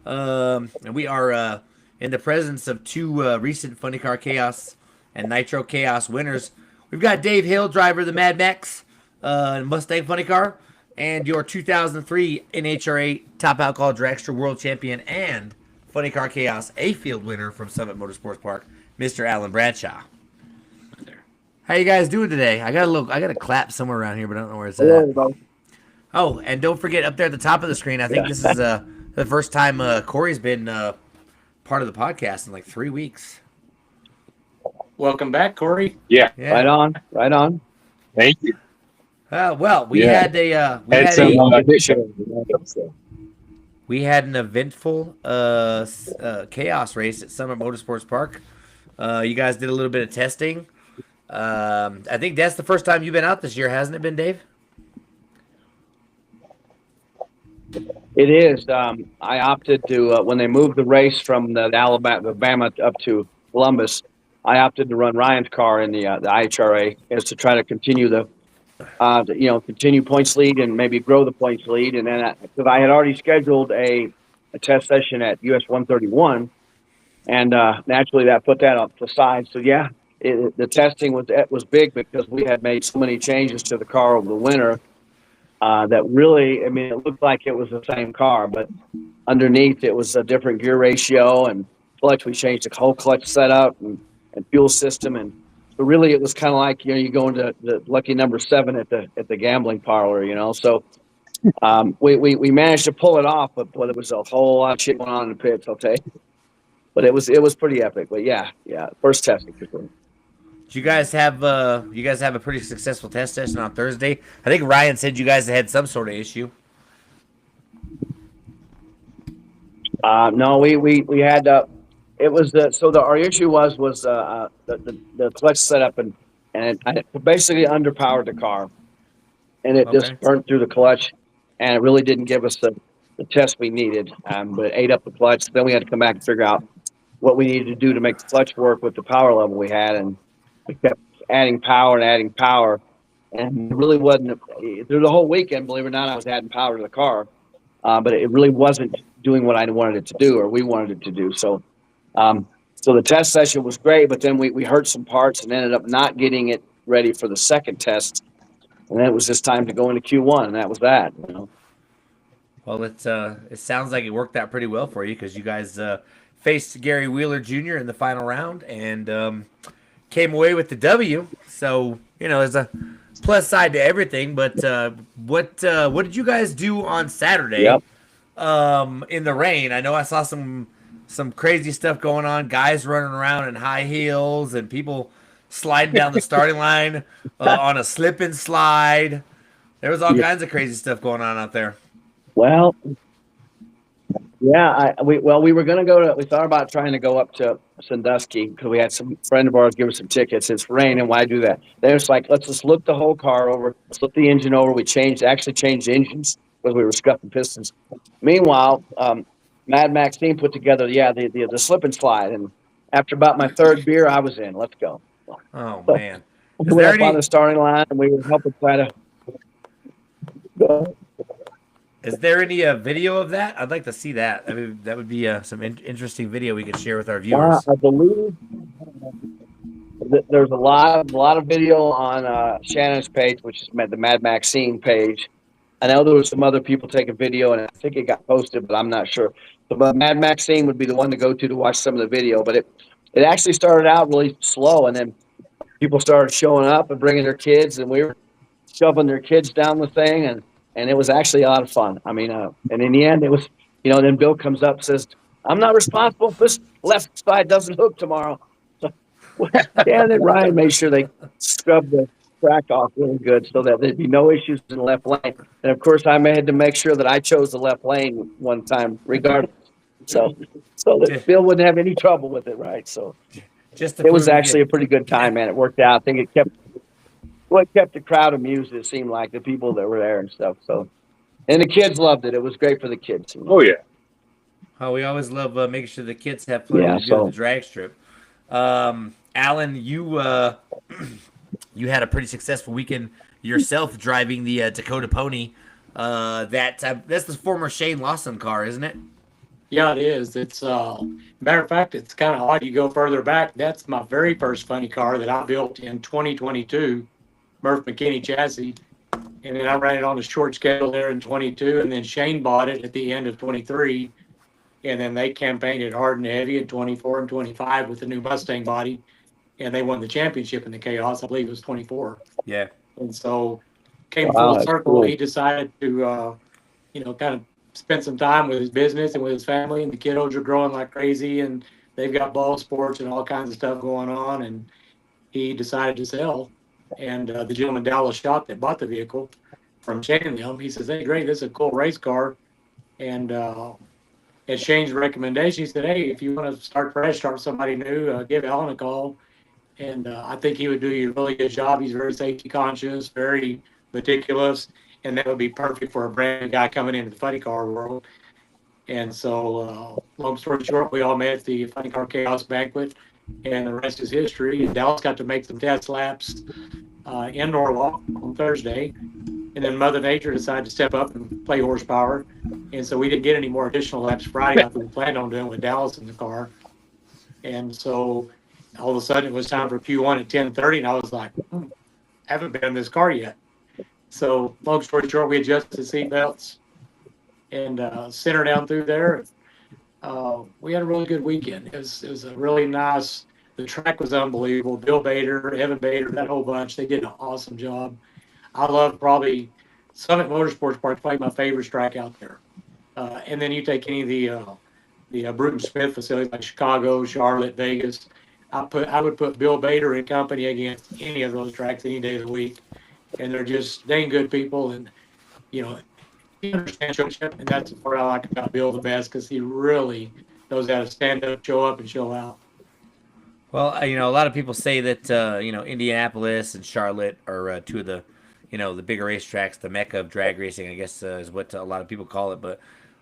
And we are in the presence of two recent Funny Car Chaos and Nitro Chaos winners. We've got Dave Hill, driver of the Mad Max Mustang Funny Car, and your 2003 NHRA Top Alcohol Dragster World Champion and Funny Car Chaos A-Field winner from Summit Motorsports Park, Mr. Alan Bradshaw. How you guys doing today? I got a clap somewhere around here, but I don't know where it's Hello, at. everybody. Oh, and don't forget up there at the top of the screen. I think this is the first time Corey's been part of the podcast in like 3 weeks. Welcome back, Corey. Yeah, Yeah. right on, right on. Thank you. Well, we Yeah. had a Had some we had an eventful chaos race at Summit Motorsports Park. You guys did a little bit of testing. I think that's the first time you've been out this year, hasn't it been, Dave? It is. I opted to when they moved the race from the Alabama up to Columbus. I opted to run Ryan's car in the IHRA is to try to continue continue points lead and maybe grow the points lead. And then because I had already scheduled a test session at US 131, and naturally that put that up to the side. So yeah, the testing was big because we had made so many changes to the car over the winter. That really, I mean, it looked like it was the same car, but underneath it was a different gear ratio and clutch. We changed the whole clutch setup and fuel system, and so really it was kind of like you go into the lucky number 7 at the gambling parlor, So we managed to pull it off, but it was a whole lot of shit going on in the pits. I'll tell you, but it was pretty epic. But yeah, first testing for sure. You guys have a pretty successful test session on Thursday. I think Ryan said you guys had some sort of issue. No, we had it was our issue was the clutch setup and I basically underpowered the car, and it just burnt through the clutch, and it really didn't give us the test we needed. But it ate up the clutch. Then we had to come back and figure out what we needed to do to make the clutch work with the power level we had, and we kept adding power, and it really wasn't through the whole weekend. Believe it or not, I was adding power to the car, but it really wasn't doing what I wanted it to do or we wanted it to do. So the test session was great, but then we hurt some parts and ended up not getting it ready for the second test. And then it was just time to go into Q1, and that was that. Well, it sounds like it worked out pretty well for you because you guys faced Gary Wheeler Jr. in the final round and came away with the W. So there's a plus side to everything. But what did you guys do on Saturday? Yep. In the rain? I know I saw some crazy stuff going on. Guys running around in high heels and people sliding down the starting line on a slip and slide. There was all kinds of crazy stuff going on out there. Well, yeah, we were going to we thought about trying to go up to Sandusky because we had some friend of ours give us some tickets. It's rain, and why do that? Then it's like, let's just look the whole car over, flip the engine over. We actually changed engines because we were scuffing pistons. Meanwhile, Mad Maxine put together, the slip and slide, and after about my third beer, I was in. Let's go. Oh man! We went up on the starting line, and we were helping try to go. Is there any video of that? I'd like to see that. I mean, that would be some interesting video we could share with our viewers. I believe there's a lot of video on Shannon's page, which is the Mad Maxine page. I know there was some other people taking video, and I think it got posted, but I'm not sure. But Mad Maxine would be the one to go to watch some of the video. But it actually started out really slow, and then people started showing up and bringing their kids, and we were shoving their kids down the thing, and it was actually a lot of fun. I mean, and in the end, it was, then Bill comes up and says, I'm not responsible if this left side doesn't hook tomorrow. So, and then Ryan made sure they scrubbed the track off really good so that there'd be no issues in the left lane. And of course, I had to make sure that I chose the left lane one time, regardless. So that Bill wouldn't have any trouble with it, right? So it was actually a pretty good time, man. It worked out. I think it kept the crowd amused. It seemed like the people that were there and stuff. So, and the kids loved it. It was great for the kids. Oh yeah. Oh, we always love making sure the kids have fun to do the drag strip. Alan, you had a pretty successful weekend yourself driving the Dakota Pony. That's the former Shane Lawson car, isn't it? Yeah, it is. It's matter of fact, it's kind of odd. You go further back. That's my very first funny car that I built in 2022, Murph McKinney chassis, and then I ran it on a short schedule there in 22, and then Shane bought it at the end of 23, and then they campaigned it hard and heavy in 24 and 25 with the new Mustang body, and they won the championship in the chaos. I believe it was 24, Yeah. and so came Wow, full that's circle. cool. He decided to, kind of spend some time with his business and with his family, and the kiddos are growing like crazy, and they've got ball sports and all kinds of stuff going on, and he decided to sell. And the gentleman Dallas Shot that bought the vehicle from Shane and them, he says, "Hey, great, this is a cool race car." And at Shane's recommendation, he said, "Hey, if you want to start fresh, start somebody new, give Alan a call." And I think he would do you a really good job. He's very safety conscious, very meticulous, and that would be perfect for a brand new guy coming into the funny car world. And so, long story short, we all met at the Funny Car Chaos banquet, and the rest is history. And Dallas got to make some test laps in Norwalk on Thursday, and then Mother Nature decided to step up and play horsepower, and so we didn't get any more additional laps Friday after we planned on doing with Dallas in the car. And so all of a sudden it was time for Q1 at 10:30, and I was like, haven't been in this car yet. So long story short, we adjusted the seat belts and center down through there. We had a really good weekend. It was a really nice. The track was unbelievable. Bill Bader, Evan Bader, that whole bunch, they did an awesome job. I love probably Summit Motorsports Park, probably my favorite track out there. And then you take any of the Bruton Smith facilities like Chicago, Charlotte, Vegas. I would put Bill Bader and company against any of those tracks any day of the week, and they're just dang good people. And he understands showmanship, and that's what I like about Bill the best, because he really knows how to stand up, show up, and show out. Well, a lot of people say that Indianapolis and Charlotte are two of the the bigger racetracks, the mecca of drag racing, I guess is what a lot of people call it. But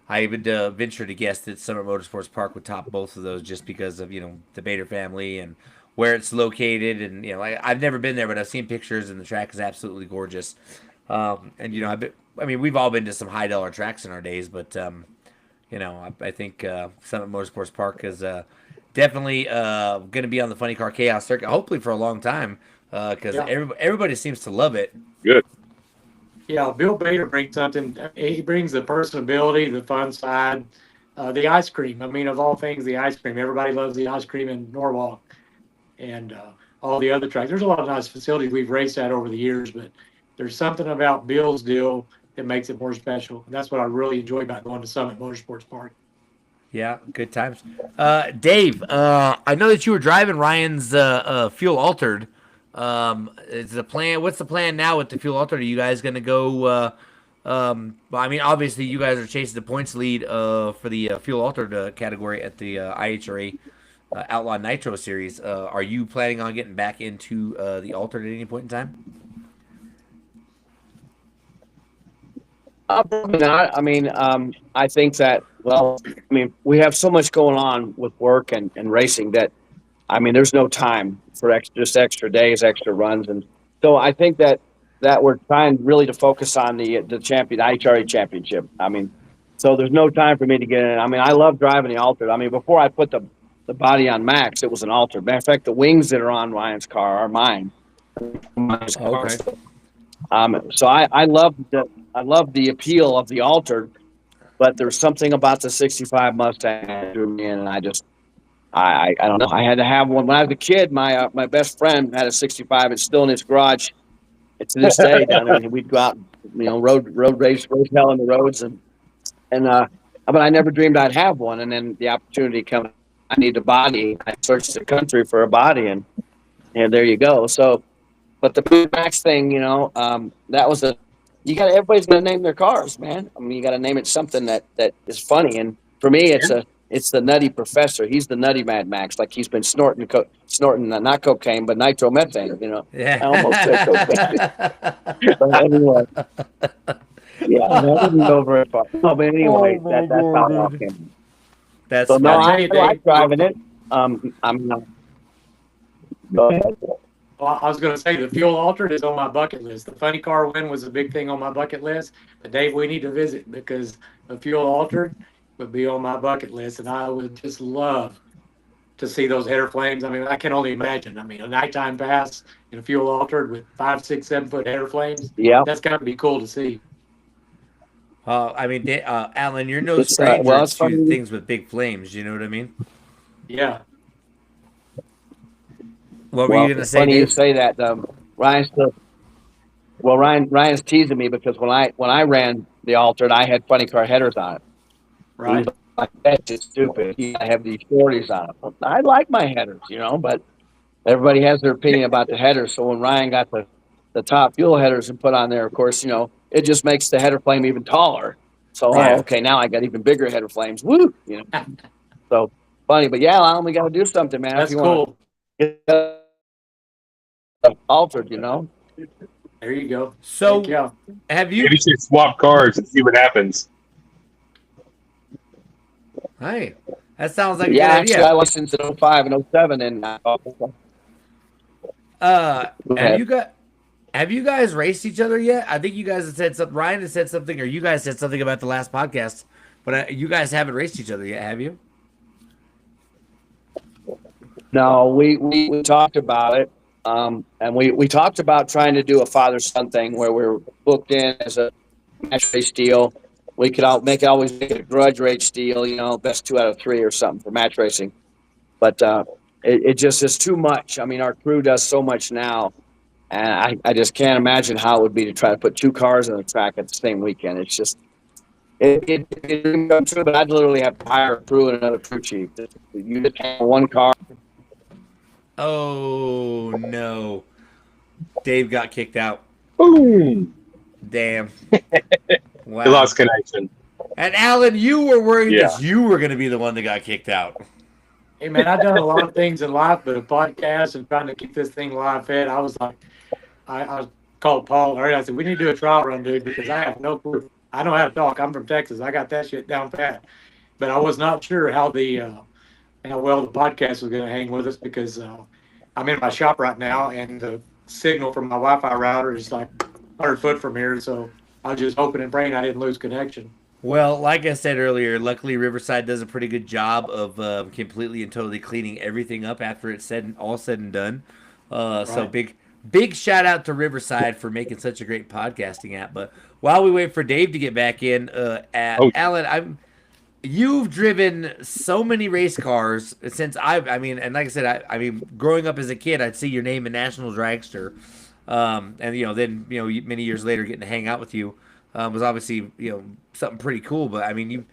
I would venture to guess that Summit Motorsports Park would top both of those just because of the Bader family and where it's located. And I've never been there, but I've seen pictures, and the track is absolutely gorgeous. And we've all been to some high dollar tracks in our days, but I think Summit Motorsports Park is definitely going to be on the Funny Car Chaos circuit, hopefully for a long time, because everybody seems to love it. Good. Yeah, Bill Bader brings something. He brings the personability, the fun side, the ice cream. I mean, of all things, the ice cream. Everybody loves the ice cream in Norwalk and all the other tracks. There's a lot of nice facilities we've raced at over the years, but there's something about Bill's deal that makes it more special. And that's what I really enjoy about going to Summit Motorsports Park. Yeah, good times. Dave, I know that you were driving Ryan's fuel altered. Is the plan? What's the plan now with the fuel altered? Are you guys going to go? Well, obviously you guys are chasing the points lead for the fuel altered category at the IHRA Outlaw Nitro Series. Are you planning on getting back into the altered at any point in time? Probably not. I think that, we have so much going on with work and racing that, there's no time for just extra days, extra runs. And so I think that we're trying really to focus on the IHRA championship. So there's no time for me to get in. I love driving the altered. Before I put the body on Max, it was an altered. Matter of fact, the wings that are on Ryan's car are mine. Okay. So I love the appeal of the altered, but there's something about the 65 Mustang that drew me in, and I don't know. I had to have one when I was a kid. My best friend had a 65. It's still in his garage. It's to this day down there. We'd go out, road race hell in the roads, but I never dreamed I'd have one. And then the opportunity comes. I need a body. I searched the country for a body, and there you go. So. But the Max thing, that was everybody's gonna name their cars, man. You got to name it something that is funny. And for me, it's the Nutty Professor. He's the Nutty Mad Max, like he's been snorting not cocaine, but nitromethane. Yeah. I almost said cocaine. But anyway, yeah, I didn't go very far. No, but anyway, that's how it all came. That's So no, funny. I like driving it. I'm not. Go ahead. Well, I was going to say the fuel altered is on my bucket list. The funny car win was a big thing on my bucket list. But Dave, we need to visit because the fuel altered would be on my bucket list, and I would just love to see those header flames. I mean, I can only imagine. I mean, a nighttime pass in a fuel altered with 5, 6, 7 foot header flames. Yeah. That's got to be cool to see. I mean, Alan, you're no It's, stranger well, it's to funny. things with big flames. You know what I mean? Yeah. What were Well, you gonna it's say, funny you Dave? say that. Ryan's teasing me because when I ran the altered, I had funny car headers on it. Right. He's like, that's just stupid. I have these 40s on it. Well, I like my headers, but everybody has their opinion about the headers. So when Ryan got the top fuel headers and put on there, of course, it just makes the header flame even taller. So, Yeah. okay, now I got even bigger header flames. Woo! So funny, but yeah, Alan, we got to do something, man. That's if you cool. Want to get altered, There you go. So, Heck yeah. have you? Maybe you should swap cars and see what happens. Hey, that sounds like a Yeah, good actually, idea. I licensed in 05 and 07, and Have you guys raced each other yet? I think you guys have said something. Ryan has said something, or you guys said something about the last podcast. But you guys haven't raced each other yet, have you? no, we talked about it, and we talked about trying to do a father-son thing where we're booked in as a match race deal. We could always make it a grudge race deal, best 2 out of 3 or something for match racing. But it just is too much. I mean, our crew does so much now, and I just can't imagine how it would be to try to put 2 cars on the track at the same weekend. It's just it didn't come true, but I'd literally have to hire a crew and another crew chief. You just have 1 car. Oh no, Dave got kicked out. Boom! Damn. Wow. He lost connection. And Alan, you were worried Yeah. that you were going to be the one that got kicked out. Hey, man, I've done a lot of things in life, but a podcast and trying to keep this thing live fed, I was like, I called Paul earlier. I said, we need to do a trial run, dude, because I have no clue. I know how to talk. I'm from Texas. I got that shit down pat. But I was not sure how well the podcast was going to hang with us because I'm in my shop right now, and the signal from my Wi-Fi router is like 100 foot from here. So I was just hoping and praying I didn't lose connection. Well, like I said earlier, luckily Riverside does a pretty good job of completely and totally cleaning everything up after it's all said and done. So Right. big shout out to Riverside for making such a great podcasting app. But while we wait for Dave to get back in, Alan, you've driven so many race cars since and like I said, I mean, growing up as a kid, I'd see your name in National Dragster, and then many years later, getting to hang out with you was obviously something pretty cool. But I mean,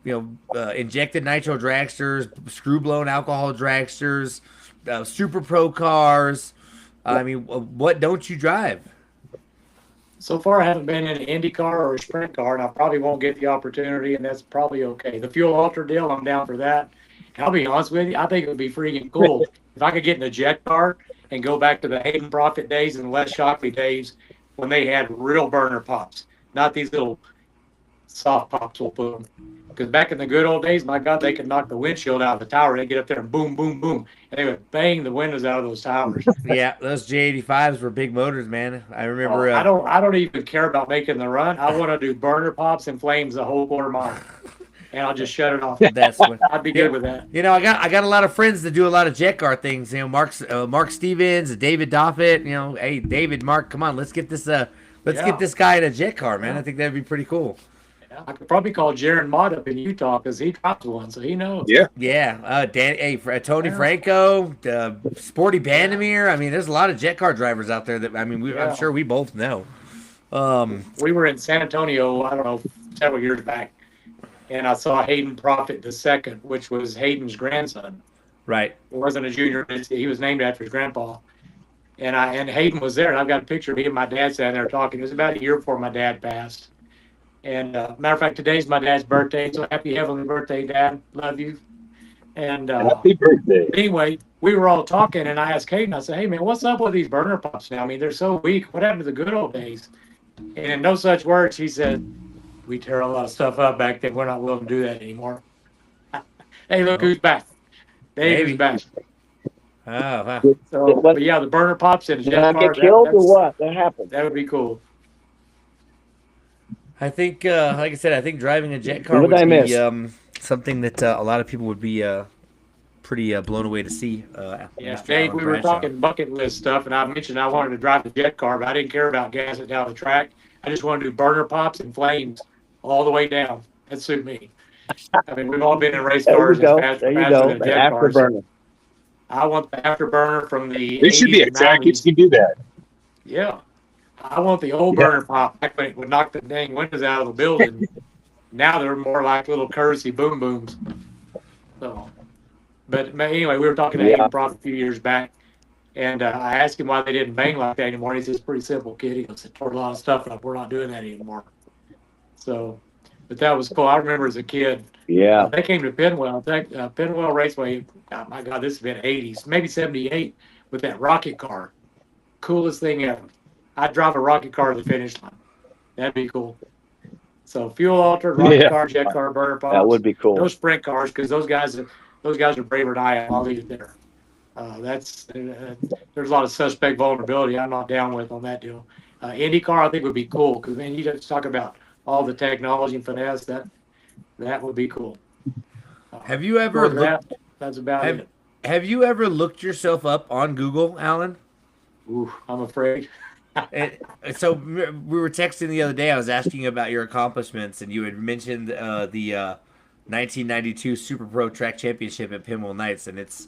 injected nitro dragsters, screw blown alcohol dragsters, super pro cars. I mean, what don't you drive? So far, I haven't been in an IndyCar or a sprint car, and I probably won't get the opportunity, and that's probably okay. The fuel alter deal, I'm down for that. And I'll be honest with you, I think it would be freaking cool if I could get in a jet car and go back to the Hayden Profit days and Les Shockley days when they had real burner pops, not these little soft pops, we'll put them. Because back in the good old days, my God, they could knock the windshield out of the tower. They'd get up there and boom, boom, boom, and they would bang the windows out of those towers. Yeah, those J85s were big motors, man. I remember. I don't even care about making the run. I want to do burner pops and flames the whole quarter mile, and I'll just shut it off. That's what. I'd be good with that. I got a lot of friends that do a lot of jet car things. Mark Stevens, David Doffett. Hey David, Mark, come on, let's get this get this guy in a jet car, man. I think that'd be pretty cool. I could probably call Jaron Mott up in Utah because he dropped one, so he knows. Yeah. Yeah, Tony Franco, Sporty Bandamere. I mean, there's a lot of jet car drivers out there that I'm sure we both know. We were in San Antonio, I don't know, several years back, and I saw Hayden Profit II, which was Hayden's grandson. Right. He wasn't a junior; he was named after his grandpa. And Hayden was there, and I've got a picture of me and my dad sitting there talking. It was about a year before my dad passed. And matter of fact, today's my dad's birthday, so happy heavenly birthday, Dad. Love you. And Happy birthday. anyway, we were all talking, and I asked Hayden, I said, hey, man, what's up with these burner pops now? I mean, they're so weak. What happened to the good old days? And in no such words, he said, we tear a lot of stuff up back then. We're not willing to do that anymore. Hey, look who's back. Dave's back. Oh, wow. So, but yeah, the burner pops and Did I get killed or what? What happened? That would be cool. I think, like I said, I think driving a jet car What would did I be miss? something that a lot of people would be pretty blown away to see. Yeah, Mr. Dave, Alan we were Bradshaw. talking bucket list stuff, and I mentioned I wanted to drive the jet car, but I didn't care about gassing down the track. I just wanted to do burner pops and flames all the way down. That suit me. I mean, we've all been in race There you cars go. faster There you go. than The jet cars. afterburner. I want the afterburner from the There should be 80s a and track 90s. you can do that. Yeah. I want the old Yeah. burner pop back when it would knock the dang windows out of the building. Now they're more like little courtesy boom booms. So, but anyway, we were talking to Yeah. Aiden Prof a few years back, and I asked him why they didn't bang like that anymore. He says, it's pretty simple, kid. He goes, it tore a lot of stuff up. We're not doing that anymore. So, but that was cool. I remember as a kid, Yeah. they came to Penwell, Penwell Raceway. Oh my God, this has been 80s, maybe 78, with that rocket car. Coolest thing ever. I'd drive a rocket car to the finish line. That'd be cool. So fuel altered rocket Yeah. car, jet car, burner pops. That would be cool. No sprint cars because those guys are braver than I am. I'll leave it there. There's a lot of suspect vulnerability I'm not down with on that deal. IndyCar I think would be cool because man, you just talk about all the technology and finesse that would be cool. Have you ever Short of looked? that, that's about Have, it. have you ever looked yourself up on Google, Alan? Ooh, I'm afraid. So we were texting the other day. I was asking about your accomplishments, and you had mentioned the 1992 Super Pro Track Championship at Pinwheel Nights, and it's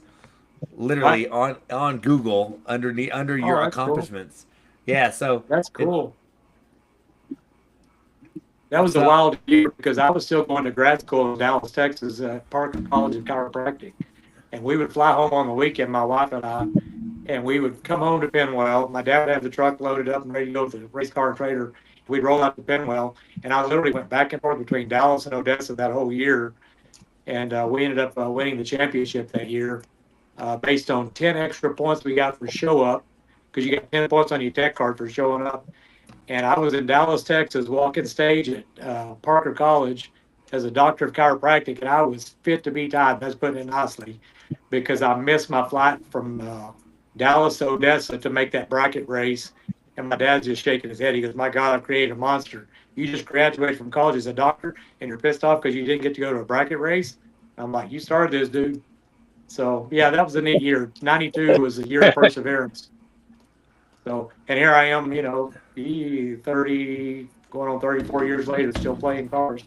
literally on Google under your that's cool. accomplishments. Yeah, so That's cool. That was a wild year because I was still going to grad school in Dallas, Texas at Parker College of Chiropractic. And we would fly home on the weekend, my wife and I, and we would come home to Penwell. My dad would have the truck loaded up and ready to go to the race car trailer. We'd roll out to Penwell. And I literally went back and forth between Dallas and Odessa that whole year. And we ended up winning the championship that year based on 10 extra points we got for show up because you get 10 points on your tech card for showing up. And I was in Dallas, Texas, walking stage at Parker College as a doctor of chiropractic, and I was fit to be tied. That's putting it nicely, because I missed my flight from Dallas to Odessa to make that bracket race. And my dad's just shaking his head. He goes, "My God, I've created a monster. You just graduated from college as a doctor, and you're pissed off because you didn't get to go to a bracket race?" I'm like, "You started this, dude." So yeah, that was a neat year. '92 was a year of perseverance. So, and here I am, 30, going on 34 years later, still playing cars.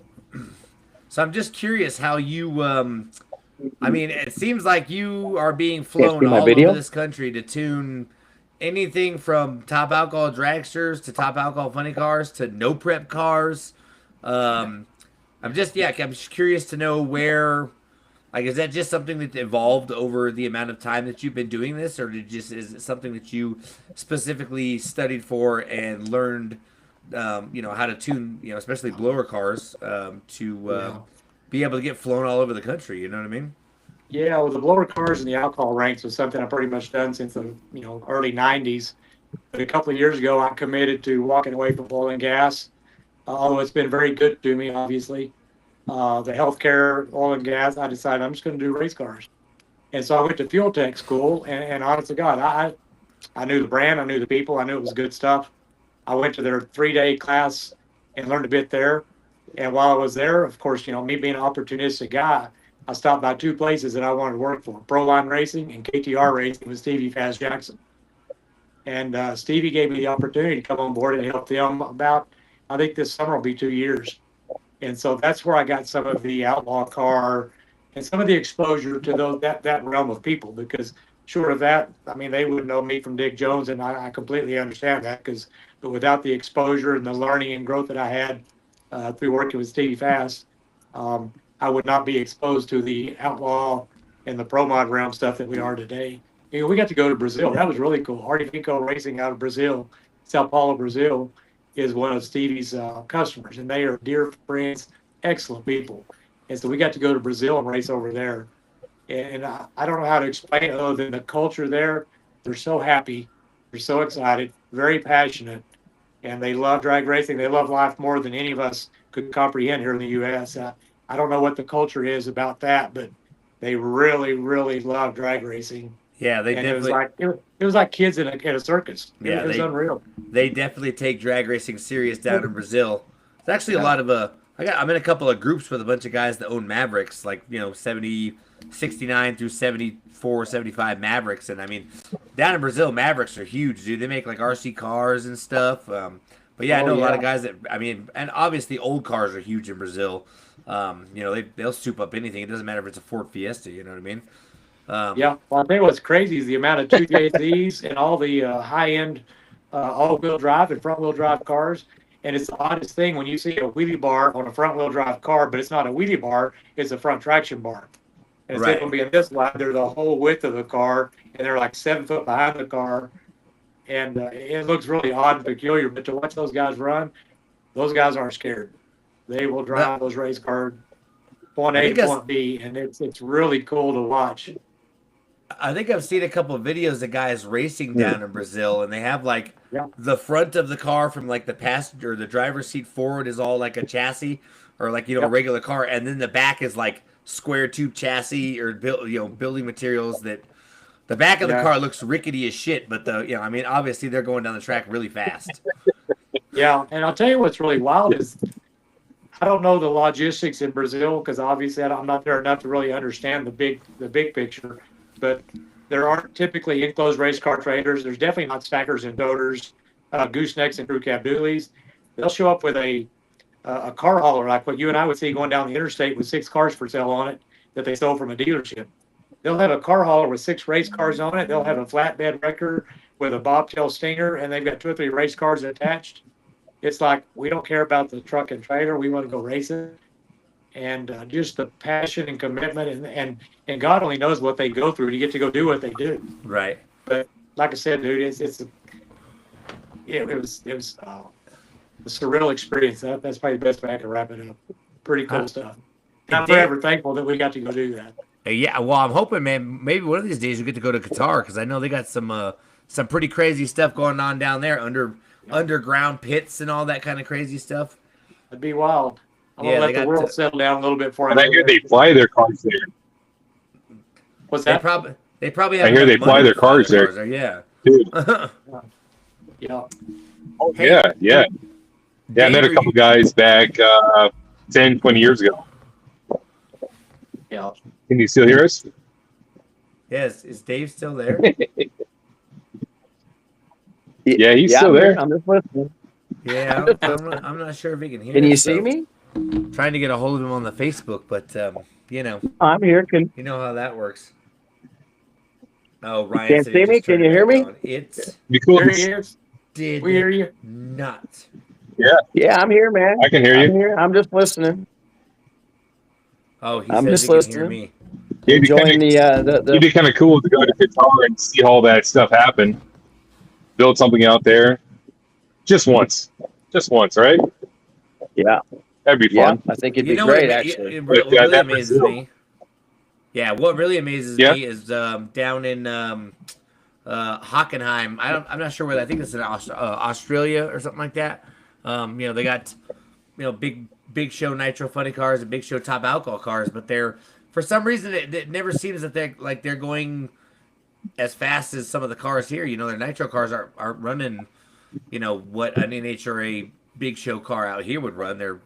So I'm just curious how you. I mean, it seems like you are being flown see my all video? over this country to tune anything from top alcohol dragsters to top alcohol funny cars to no prep cars. I'm just curious to know where. Like, is that just something that evolved over the amount of time that you've been doing this, or is it something that you specifically studied for and learned, how to tune, especially blower cars, to be able to get flown all over the country? You know what I mean? Yeah, well, the blower cars and the alcohol ranks was something I've pretty much done since the early '90s. But a couple of years ago, I committed to walking away from oil and gas. Although it's been very good to me, obviously. The healthcare, oil and gas, I decided I'm just going to do race cars. And so I went to fuel tech school, and honest to God, I knew the brand, I knew the people, I knew it was good stuff. I went to their 3-day class and learned a bit there. And while I was there, of course, me being an opportunistic guy, I stopped by 2 places that I wanted to work for, Proline Racing and KTR Racing with Stevie Faz Jackson. And Stevie gave me the opportunity to come on board and help them about, I think this summer will be 2 years. And so that's where I got some of the outlaw car and some of the exposure to that realm of people, because short of that, I mean, they wouldn't know me from Dick Jones, and I completely understand that, but without the exposure and the learning and growth that I had through working with Stevie Fast, I would not be exposed to the outlaw and the pro mod realm stuff that we are today. We got to go to Brazil. That was really cool. Hardy Vinco Racing out of Brazil, Sao Paulo, Brazil, is one of Stevie's customers, and they are dear friends, excellent people. And so we got to go to Brazil and race over there. And I don't know how to explain it other than the culture there. They're so happy. They're so excited, very passionate, and they love drag racing. They love life more than any of us could comprehend here in the U.S. I don't know what the culture is about that, but they really, really love drag racing. Yeah, they And definitely. it was like kids in a circus. It was they- unreal. They definitely take drag racing serious down in Brazil. There's actually a lot of I'm in a couple of groups with a bunch of guys that own Mavericks, like 69 through 74, 75 Mavericks, and I mean, down in Brazil, Mavericks are huge, dude. They make like RC cars and stuff. But yeah, I Oh know a lot of yeah. guys that I mean, and obviously old cars are huge in Brazil. They'll soup up anything. It doesn't matter if it's a Ford Fiesta. You know what I mean? Um, Yeah. Well, I think what's crazy is the amount of 2JZs and all the high-end all-wheel drive and front-wheel drive cars. And it's the oddest thing when you see a wheelie bar on a front-wheel drive car, but it's not a wheelie bar; it's a front traction bar. And instead right. of being this wide, they're the whole width of the car, and they're like 7 foot behind the car. And it looks really odd and peculiar. But to watch those guys run, those guys aren't scared. They will No, drive those race cars point I A think to that's point B, and it's really cool to watch. I think I've seen a couple of videos of guys racing Hmm. down in Brazil, and they have like Yeah. the front of the car from like the passenger, the driver's seat forward is all like a chassis or like a Yep. regular car, and then the back is like square tube chassis or building materials that the back of the Yeah. car looks rickety as shit, but I mean obviously they're going down the track really fast. Yeah. And I'll tell you what's really wild is I don't know the logistics in Brazil because obviously I'm not there enough to really understand the big picture. But there aren't typically enclosed race car traders. There's definitely not stackers and doters, goosenecks and crew cab dualies. They'll show up with a car hauler like what you and I would see going down the interstate with 6 cars for sale on it that they stole from a dealership. They'll have a car hauler with 6 race cars on it. They'll have a flatbed wrecker with a bobtail stinger, and they've got 2 or 3 race cars attached. It's like we don't care about the truck and trailer. We want to go racing, and just the passion and commitment, and God only knows what they go through to get to go do what they do. Right. But like I said, dude, it was a surreal experience. That's probably the best way I can wrap it up. Pretty Uh, cool stuff. Hey, I'm Dave, forever thankful that we got to go do that. yeah, well, I'm hoping, man, maybe one of these days we get to go to Qatar because I know they got some pretty crazy stuff going on down there underground pits and all that kind of crazy stuff. It'd be wild. I'm Yeah, gonna they let the got world settle down a little bit before I And I go hear there. they fly their cars there, What's They that? probably I have hear enough they fly money their to fly cars there. Yeah. dude. Yeah. Oh, Hey, yeah, yeah. Yeah, I met Dave, a couple guys back 10, 20 years ago. Yeah. Can you still hear us? Yes, is Dave still there? Yeah, he's Yeah, still I'm here. there. I'm just listening. Yeah, I'm not sure if he can hear Can us, you see so me? trying to get a hold of him on the Facebook, but I'm here. you know how that works. Oh, Ryan Can't said he see me? just turned Can you it hear back me? on. It Be cool. There he is. did We hear you. not. Yeah, I'm here, man. I can hear I'm you. here. I'm just listening. Oh, he I'm says just he can hear listening. me. It'd be Enjoying kind the it'd be kind of cool to go to Qatar and see all that stuff happen. Build something out there, just once, right? yeah, That'd be yeah. fun. I think it'd You be know great, what, actually. what Yeah, really that amazes Brazil. me? Yeah, what really amazes Yeah. me is down in Hockenheim. I'm not sure where. I think it's in Australia or something like that. They got big show nitro funny cars and big show top alcohol cars, but they're for some reason it never seems that they're going as fast as some of the cars here. Their nitro cars aren't running. What an NHRA big show car out here would run. They're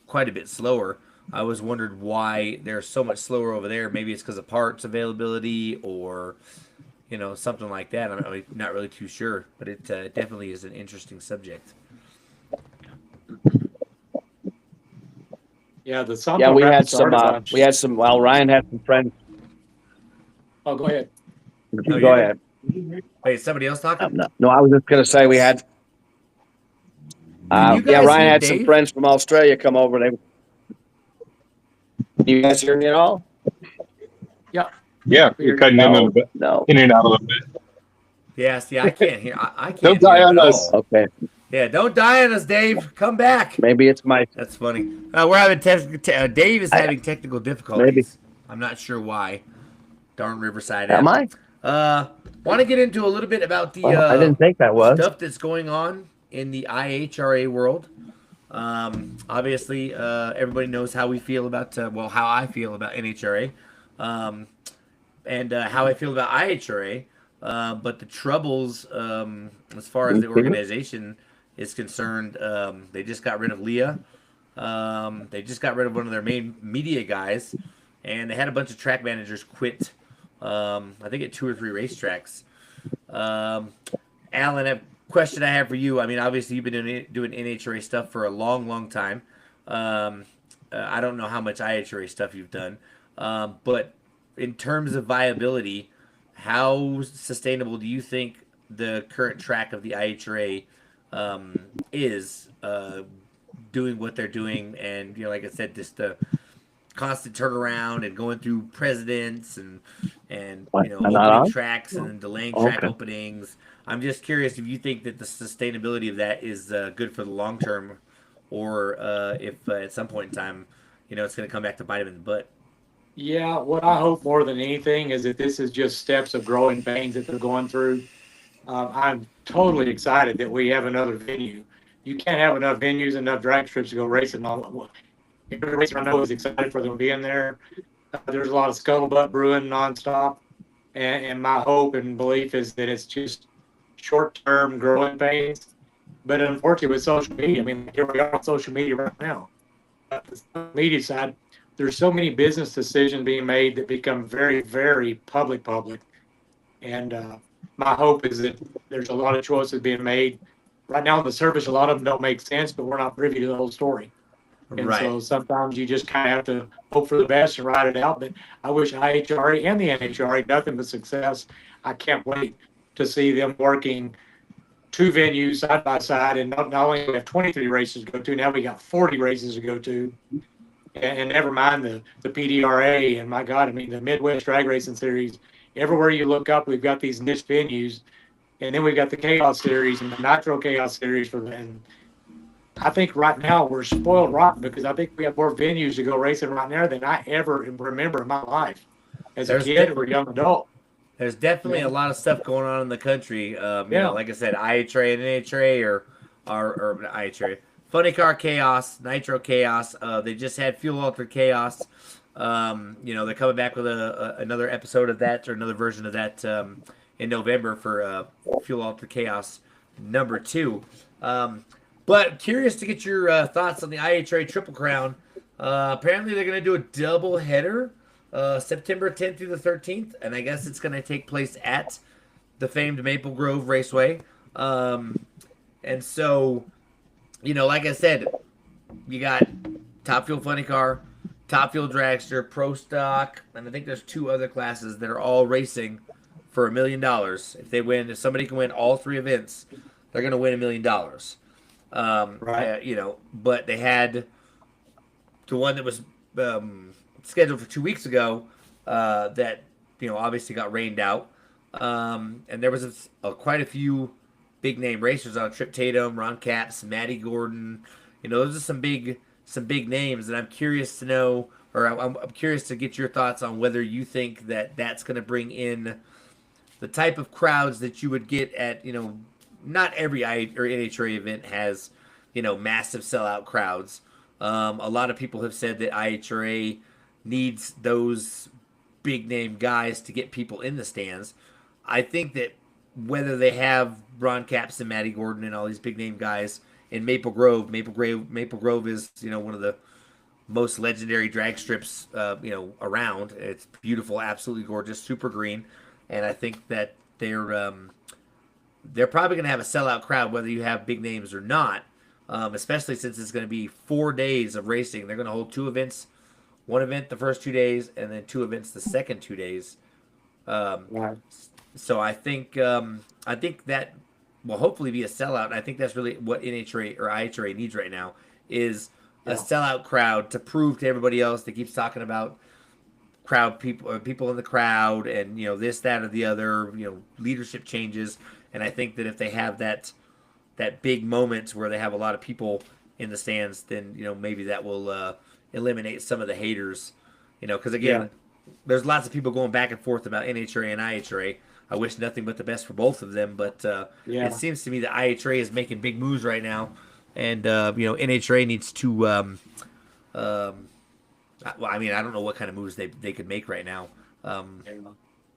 quite a bit slower. I always wondered why they're so much slower over there. Maybe it's because of parts availability or something like that. I'm not really too sure, but it definitely is an interesting subject. Yeah, the Santo Yeah, we had Rapids some. Artifacts. Well, Ryan had some friends. Oh, go ahead. Oh, Go yeah. ahead. Wait, is somebody else talking? No, I was just gonna say we had. Can you Yeah, guys Ryan hear had Dave? some friends from Australia come over. You guys hear me at all? Yeah, you're cutting in, No. in and out a little bit. Yeah, see, I can't hear. I can't Don't die hear him on at us. all. Okay, Yeah, don't die on us, Dave. Come back. maybe it's my. That's funny. We're having Dave is having technical difficulties. Maybe. I'm not sure why. Darn Riverside. Am I? Want to get into a little bit about the I didn't think that was. stuff that's going on in the IHRA world. Obviously, everybody knows how we feel about, how I feel about NHRA, and how I feel about IHRA. But the troubles, as far as the organization is concerned, they just got rid of Leah. They just got rid of one of their main media guys, and they had a bunch of track managers quit. I think at 2 or 3 racetracks. Alan, a question I have for you. I mean, obviously you've been doing NHRA stuff for a long, long time. I don't know how much IHRA stuff you've done, but in terms of viability, how sustainable do you think the current track of the IHRA is doing what they're doing? And like I said, just the constant turnaround and going through presidents and What? I'm not opening on? tracks and then delaying Oh, track okay. openings. I'm just curious if you think that the sustainability of that is good for the long term, or if at some point in time, it's going to come back to bite them in the butt. Yeah, what I hope more than anything is that this is just steps of growing pains that they're going through. I'm totally excited that we have another venue. You can't have enough venues, enough drag strips to go racing. Every racer I know is excited for them being there. There's a lot of scuttlebutt brewing nonstop, and my hope and belief is that it's just short-term growing pains. But unfortunately, with social media, I mean, here we are on social media right now. The social media side, there's so many business decisions being made that become very, very public. And my hope is that there's a lot of choices being made. Right now on the surface, a lot of them don't make sense, but we're not privy to the whole story. And Right. so sometimes you just kind of have to hope for the best and ride it out. But I wish IHRA and the NHRA nothing but success. I can't wait to see them working 2 venues side by side. And not only do we have 23 races to go to, now we got 40 races to go to. And never mind the PDRA. And my God, I mean, the Midwest Drag Racing Series. Everywhere you look up, we've got these niche venues. And then we've got the Chaos Series and the Nitro Chaos Series for them. And I think right now we're spoiled rotten because I think we have more venues to go racing right now than I ever remember in my life as a There's kid or a young adult. There's definitely Yeah. a lot of stuff going on in the country. Yeah. Like I said, IHRA and NHRA or IHRA. Funny Car Chaos, Nitro Chaos. They just had Fuel Altered Chaos. They're coming back with another episode of that or another version of that in November for Fuel Altered Chaos #2. But curious to get your thoughts on the IHRA Triple Crown. Apparently, they're going to do a double header. September 10th through the 13th, and I guess it's going to take place at the famed Maple Grove Raceway. And so, like I said, you got Top Fuel Funny Car, Top Fuel Dragster, Pro Stock, and I think there's 2 other classes that are all racing for $1 million. If somebody can win all 3 events, they're going to win $1 million. Right. But they had the one that was scheduled for 2 weeks ago that obviously got rained out, and there was quite a few big name racers on Trip Tatum, Ron Capps, Maddie Gordon. Those are some big names, and I'm curious to know, or I'm curious to get your thoughts on whether you think that that's going to bring in the type of crowds that you would get at not every NHRA event has massive sellout crowds. A lot of people have said that IHRA needs those big name guys to get people in the stands. I think that whether they have Ron Capps and Matty Gordon and all these big name guys in Maple Grove is one of the most legendary drag strips around. It's beautiful, absolutely gorgeous, super green, and I think that they're probably going to have a sellout crowd whether you have big names or not. Especially since it's going to be 4 days of racing. They're going to hold 2 events, 1 event the first 2 days, and then 2 events the second 2 days. Right. So I think that will hopefully be a sellout. And I think that's really what NHRA or IHRA needs right now is a sellout crowd to prove to everybody else that keeps talking about people in the crowd, and this, that, or the other. Leadership changes, and I think that if they have that big moments where they have a lot of people in the stands, then maybe that will eliminate some of the haters. Because again, there's lots of people going back and forth about NHRA and IHRA. I wish nothing but the best for both of them, but it seems to me that IHRA is making big moves right now, and NHRA needs to. Well, I mean, I don't know what kind of moves they could make right now.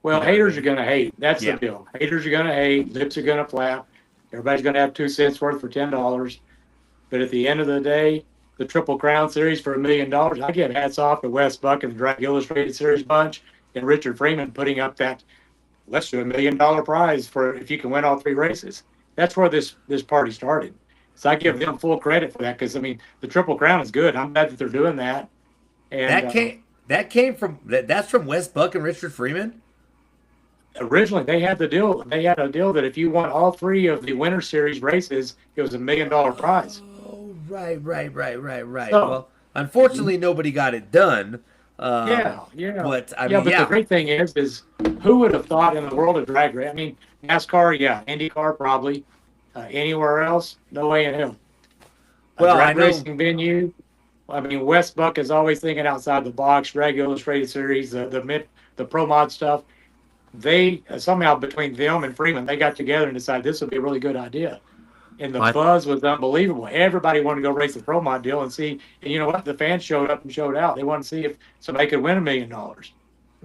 Well, haters are going to hate. That's Yeah. the deal. Haters are going to hate. Lips are going to flap. Everybody's going to have 2 cents worth for $10. But at the end of the day, the Triple Crown Series for $1 million. I give hats off to Wes Buck and the Drag Illustrated Series bunch and Richard Freeman putting up that, let's do $1 million prize for if you can win all 3 races. That's where this party started. So I give them full credit for that because, I mean, the Triple Crown is good. I'm glad that they're doing that. And That's from Wes Buck and Richard Freeman. originally they had the deal. They had a deal that if you won all 3 of the Winter Series races, it was $1 million prize. Oh, right. So- Well, unfortunately, nobody got it done. Yeah. But I Yeah, mean, but yeah, the great thing is who would have thought in the world of drag race? I mean, NASCAR, yeah, IndyCar probably. Anywhere else, no way in hell. Well, Drag I know- racing venue. I mean, Wes Buck is always thinking outside the box. Drag Illustrated Series, the Pro Mod stuff. They somehow between them and Freeman, they got together and decided this would be a really good idea. And the buzz was unbelievable. Everybody wanted to go race the Pro Mod deal and see. And you know what? The fans showed up and showed out. They wanted to see if somebody could win $1 million. I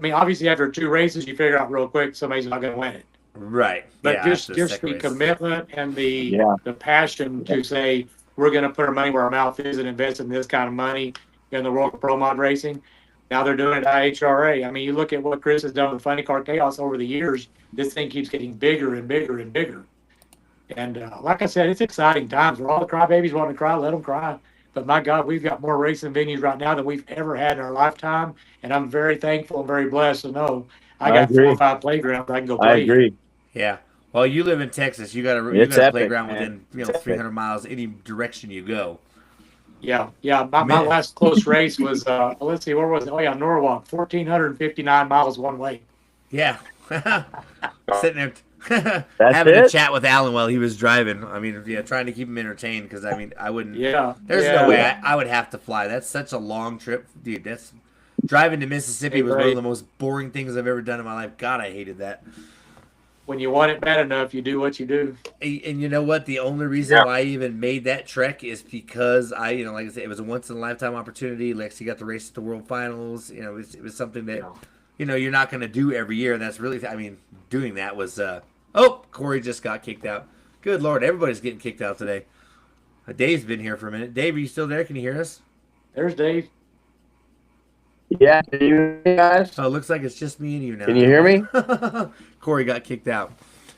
mean, obviously, after 2 races, you figure out real quick somebody's not going to win it. right. But yeah, just after the second race. commitment and the Yeah. passion to say we're going to put our money where our mouth is and invest in this kind of money in the world of Pro Mod racing. Now they're doing it at IHRA. I mean, you look at what Chris has done with Funny Car Chaos over the years. This thing keeps getting bigger and bigger and bigger. And like I said, it's exciting times. Where all the crybabies want to cry, let them cry. But my God, we've got more racing venues right now than we've ever had in our lifetime. And I'm very thankful and very blessed to know I got 4 or 5 playgrounds I can go play. I agree. Yeah. Well, you live in Texas. You got a It's a epic, playground man. within It's epic. 300 miles any direction you go. Yeah. My Man. last close race was, let's see, where was it? Oh, yeah, Norwalk, 1,459 miles one way. Yeah. Sitting there That's having a it? chat with Alan while he was driving. I mean, yeah, trying to keep him entertained because I mean, I wouldn't. Yeah. There's yeah. no way I would have to fly. That's such a long trip, dude. That's driving to Mississippi Hey, was one Ray. of the most boring things I've ever done in my life. God, I hated that. When you want it bad enough, you do what you do. And you know what? The only reason why I even made that trek is because I, like I said, it was a once in a lifetime opportunity. Lexi got to race at the World Finals. You know, it was something that, you're not going to do every year. And that's really, I mean, doing that was, oh, Corey just got kicked out. Good Lord, everybody's getting kicked out today. Dave's been here for a minute. Dave, are you still there? Can you hear us? There's Dave. Yeah, can you hear me, guys? Oh, it looks like it's just me and you now. Can you hear me? Corey got kicked out.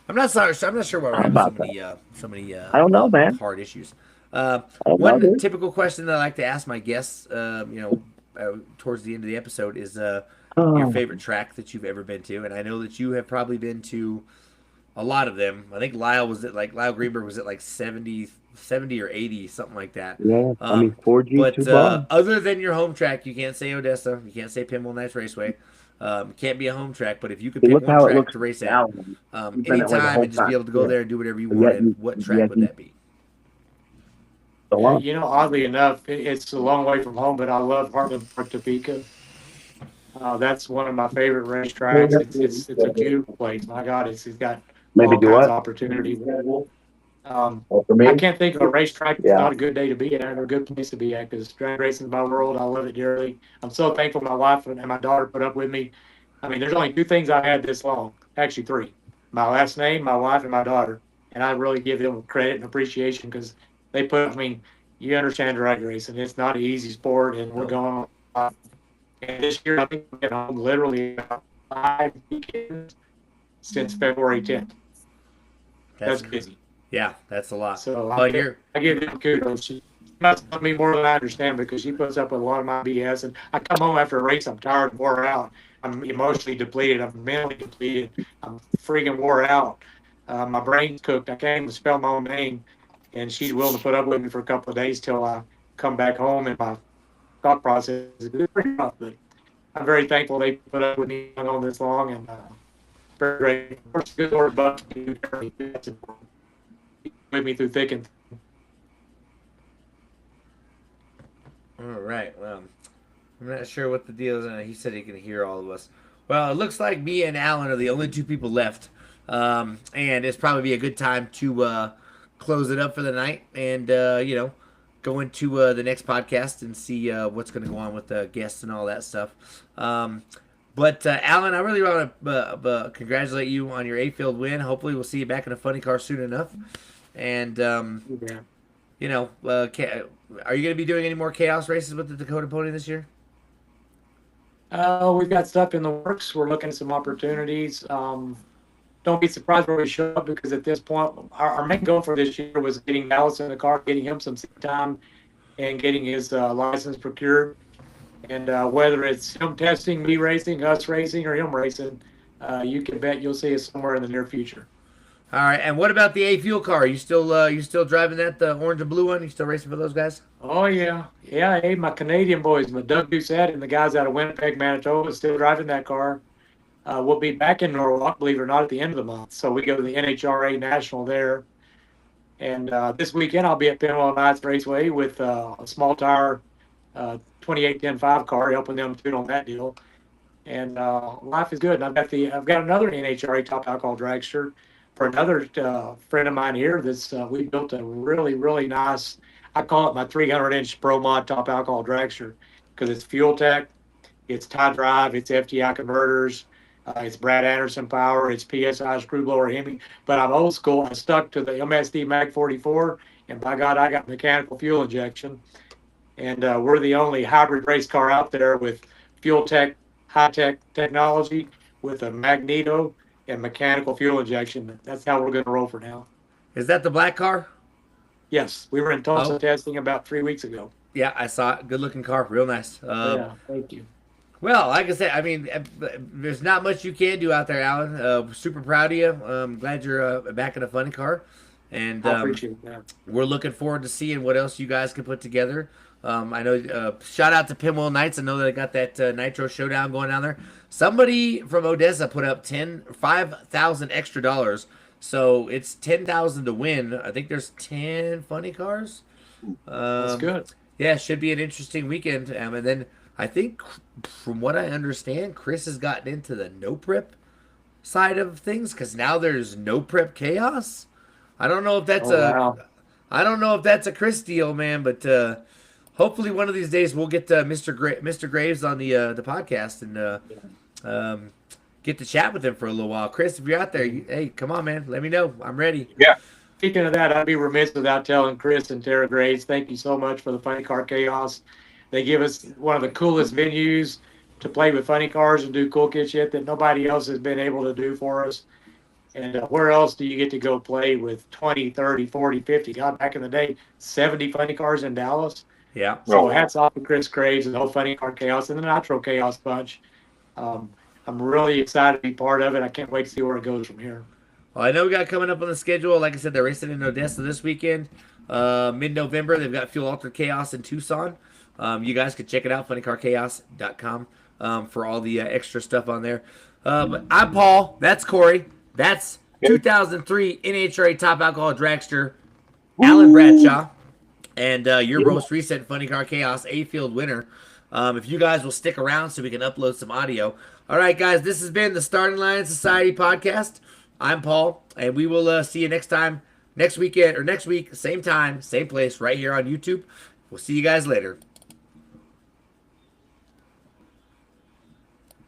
I'm not sorry. I'm not sure why we're How having about so many I don't know, man. hard issues. I don't know, One dude. typical question that I like to ask my guests, towards the end of the episode is your Oh. favorite track that you've ever been to, and I know that you have probably been to a lot of them. I think Lyle Greenberg was at like 70 or 80, something like that. Yeah, I mean, 4G, But too far. other than your home track, you can't say Odessa, you can't say Pinball Nights Raceway. It can't be a home track, but if you could pick Look one how it track looks to race now. at You've been that way the anytime whole and just be time. able to go Yeah. there and do whatever you But yet wanted, you- what but track yet would you- that be? So long. You know, oddly enough, it's a long way from home, but I love Heartland Park, Topeka. That's one of my favorite racetracks. It's a beautiful place. My God, it's got Maybe all do kinds what? of opportunities. Oh, for me? I can't think of a racetrack that's Yeah. not a good day to be at or a good place to be at because drag racing is my world. I love it dearly. I'm so thankful my wife and my daughter put up with me. I mean, there's only 2 things I had this long. Actually, 3. My last name, my wife, and my daughter. And I really give them credit and appreciation because they put, I mean, you understand drag racing. It's not an easy sport, and we're going on. And this year, I think we've been home literally about 5 weekends since February 10th. That's busy. Yeah, that's a lot. So Well, you're I give them kudos. She must love me more than I understand because she puts up with a lot of my BS. And I come home after a race, I'm tired and wore out. I'm emotionally depleted. I'm mentally depleted. I'm freaking wore out. My brain's cooked. I can't even spell my own name. And she's willing to put up with me for a couple of days till I come back home and my thought process is pretty rough. But I'm very thankful they put up with me on this long and very great. Of course, good Lord, but that's important. With me through thick and all right. Well, I'm not sure what the deal is. He said he can hear all of us. Well, it looks like me and Alan are the only 2 people left, and it's probably be a good time to close it up for the night and go into the next podcast and see what's going to go on with the guests and all that stuff. But Alan, I really want to congratulate you on your A-Field win. Hopefully, we'll see you back in a funny car soon enough. And yeah. are you going to be doing any more chaos races with the Dakota Pony this year? We've got stuff in the works. We're looking at some opportunities. Don't be surprised when we show up because at this point, our main goal for this year was getting Dallas in the car, getting him some seat time, and getting his license procured. And whether it's him testing, me racing, us racing, or him racing, you can bet you'll see us somewhere in the near future. All right, and what about the A Fuel car? You still driving that, the orange and blue one? You still racing for those guys? Oh yeah, yeah. Hey, my Canadian boys, my Doug Doucette and the guys out of Winnipeg, Manitoba, still driving that car. We'll be back in Norwalk, believe it or not, at the end of the month. So we go to the NHRA National there, and this weekend I'll be at Pinwheel Knights Raceway with a small tire 2810 car, helping them tune on that deal. And life is good. And I've got another NHRA Top Alcohol dragster for another friend of mine here. We built a really, really nice, I call it my 300-inch Pro Mod Top Alcohol dragster because it's fuel tech, it's tie drive, it's FTI converters, it's Brad Anderson power, it's PSI screw blower Hemi. But I'm old school. I stuck to the MSD Mag 44, and by God, I got mechanical fuel injection. And we're the only hybrid race car out there with fuel tech, high-tech technology with a magneto and mechanical fuel injection. That's how we're going to roll for now. Is that the black car? Yes, we were in Tulsa testing about 3 weeks ago. Yeah, I saw it. Good looking car, real nice. Yeah, thank you. Well, like I said, I mean, there's not much you can do out there, Alan. Super proud of you. Glad you're back in a funny car, and I appreciate that. we're looking forward to seeing what else you guys can put together. I know. Shout out to Pinwheel Knights. I know they got that Nitro Showdown going down there. Somebody from Odessa put up $5,000 extra dollars, so it's $10,000 to win. I think there's 10 funny cars. That's good. Yeah, should be an interesting weekend. And then I think, from what I understand, Chris has gotten into the no prep side of things because now there's no prep chaos. I don't know if that's I don't know if that's a Chris deal, man, but hopefully one of these days we'll get Mr. Graves on the podcast and get to chat with him for a little while. Chris, if you're out there, hey, come on, man, let me know. I'm ready. Yeah. Speaking of that, I'd be remiss without telling Chris and Tara Graves, thank you so much for the Funny Car Chaos. They give us one of the coolest venues to play with funny cars and do cool kid shit that nobody else has been able to do for us. And where else do you get to go play with 20, 30, 40, 50? God, back in the day, 70 funny cars in Dallas. Yeah. So hats off to Chris Graves and the whole Funny Car Chaos and the Nitro Chaos bunch. I'm really excited to be part of it. I can't wait to see where it goes from here. Well, I know we got coming up on the schedule. Like I said, they're racing in Odessa this weekend. Mid-November, they've got Fuel Altered Chaos in Tucson. You guys can check it out, funnycarchaos.com, for all the extra stuff on there. But I'm Paul. That's Corey. That's 2003 NHRA Top Alcohol Dragster, Alan Bradshaw, and your most recent Funny Car Chaos A-Field winner. If you guys will stick around so we can upload some audio. All right, guys, this has been the Starting Line Society podcast. I'm Paul, and we will see you next weekend, or next week, same time, same place, right here on YouTube. We'll see you guys later.